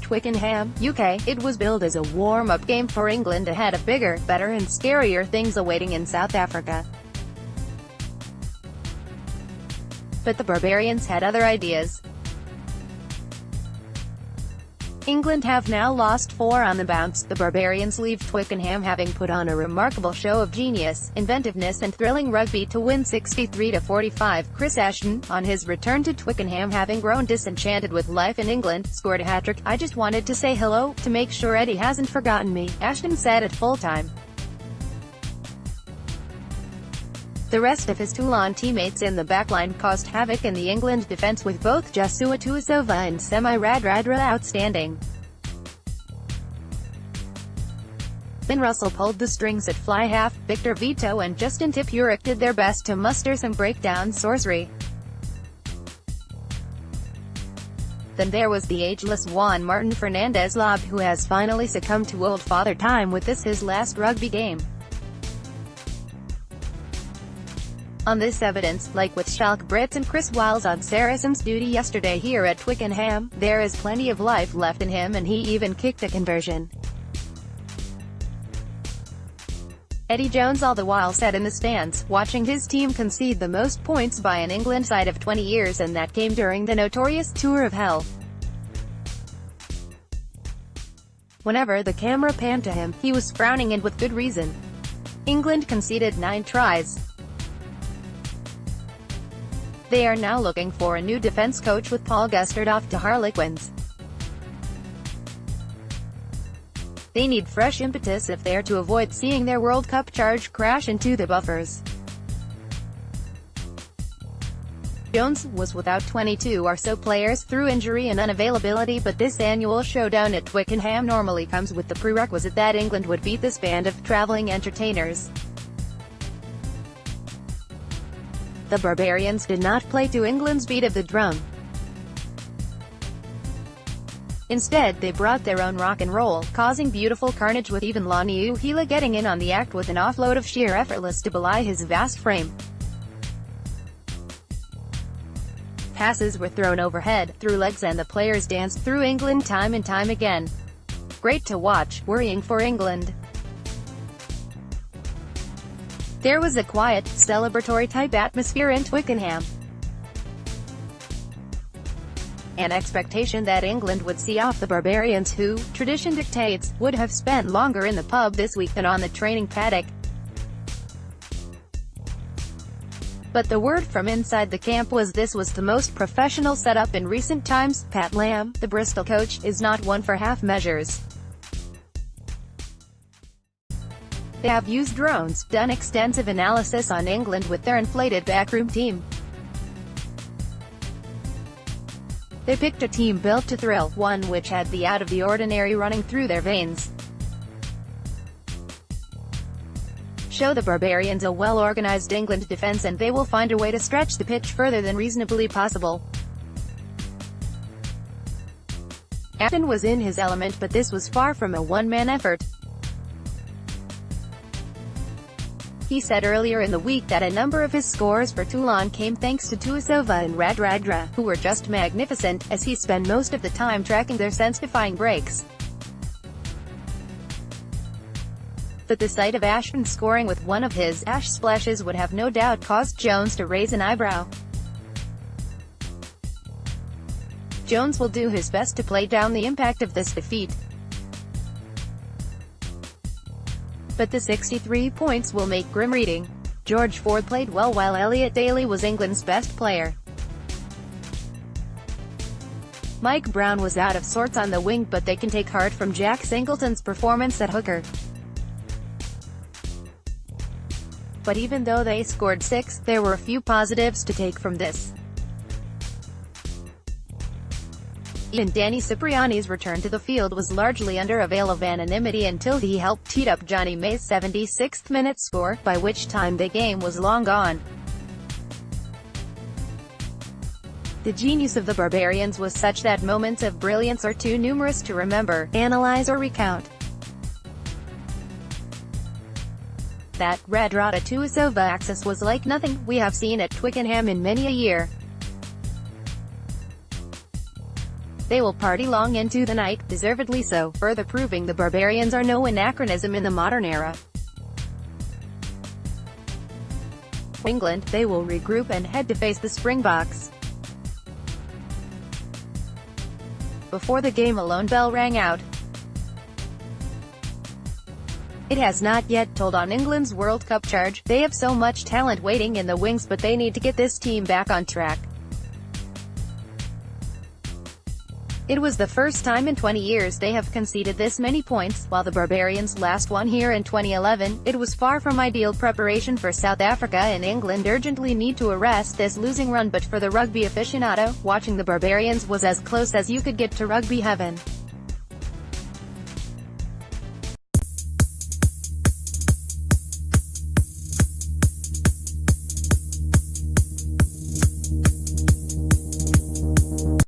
Twickenham, UK. It was billed as a warm-up game for England ahead of bigger, better and scarier things awaiting in South Africa. But the Barbarians had other ideas. England have now lost 4 on the bounce. The Barbarians leave Twickenham having put on a remarkable show of genius, inventiveness and thrilling rugby to win 63-45. Chris Ashton, on his return to Twickenham having grown disenchanted with life in England, scored a hat-trick. "I just wanted to say hello, to make sure Eddie hasn't forgotten me," Ashton said at full-time. The rest of his Toulon teammates in the backline caused havoc in the England defence, with both Joshua Tuisova and Semi Radradra outstanding. Then Russell pulled the strings at fly half. Victor Vito and Justin Tipuric did their best to muster some breakdown sorcery. Then there was the ageless Juan Martin Fernandez Lob, who has finally succumbed to old father time with this his last rugby game. On this evidence, like with Schalke Brits and Chris Wiles on Saracens duty yesterday here at Twickenham, there is plenty of life left in him, and he even kicked a conversion. Eddie Jones all the while sat in the stands, watching his team concede the most points by an England side of 20 years, and that came during the notorious Tour of Hell. Whenever the camera panned to him, he was frowning, and with good reason. England conceded 9 tries. They are now looking for a new defence coach, with Paul Gustard off to Harlequins. They need fresh impetus if they are to avoid seeing their World Cup charge crash into the buffers. Jones was without 22 or so players through injury and unavailability, but this annual showdown at Twickenham normally comes with the prerequisite that England would beat this band of travelling entertainers. The Barbarians did not play to England's beat of the drum. Instead, they brought their own rock and roll, causing beautiful carnage, with even Lonnie Uhila getting in on the act with an offload of sheer effortless to belie his vast frame. Passes were thrown overhead, through legs, and the players danced through England time and time again. Great to watch, worrying for England. There was a quiet, celebratory-type atmosphere in Twickenham. An expectation that England would see off the Barbarians, who, tradition dictates, would have spent longer in the pub this week than on the training paddock. But the word from inside the camp was this was the most professional setup in recent times. Pat Lamb, the Bristol coach, is not one for half measures. They have used drones, done extensive analysis on England with their inflated backroom team. They picked a team built to thrill, one which had the out-of-the-ordinary running through their veins. Show the Barbarians a well-organized England defence and they will find a way to stretch the pitch further than reasonably possible. Ashton was in his element, but this was far from a one-man effort. He said earlier in the week that a number of his scores for Toulon came thanks to Tuisova and Radradra, who were just magnificent, as he spent most of the time tracking their sense-defying breaks. But the sight of Ashton scoring with one of his ash splashes would have no doubt caused Jones to raise an eyebrow. Jones will do his best to play down the impact of this defeat. But the 63 points will make grim reading. George Ford played well while Elliot Daly was England's best player. Mike Brown was out of sorts on the wing, but they can take heart from Jack Singleton's performance at hooker. But even though they scored 6, there were a few positives to take from this. Even Danny Cipriani's return to the field was largely under a veil of anonymity until he helped tee up Johnny May's 76th minute score, by which time the game was long gone. The genius of the Barbarians was such that moments of brilliance are too numerous to remember, analyze or recount. That Radradra Tuisova axis was like nothing we have seen at Twickenham in many a year. They will party long into the night, deservedly so, further proving the Barbarians are no anachronism in the modern era. England, they will regroup and head to face the Springboks. Before the game, a lone bell rang out. It has not yet told on England's World Cup charge. They have so much talent waiting in the wings, but they need to get this team back on track. It was the first time in 20 years they have conceded this many points, while the Barbarians last won here in 2011. It was far from ideal preparation for South Africa, and England urgently need to arrest this losing run, but for the rugby aficionado, watching the Barbarians was as close as you could get to rugby heaven.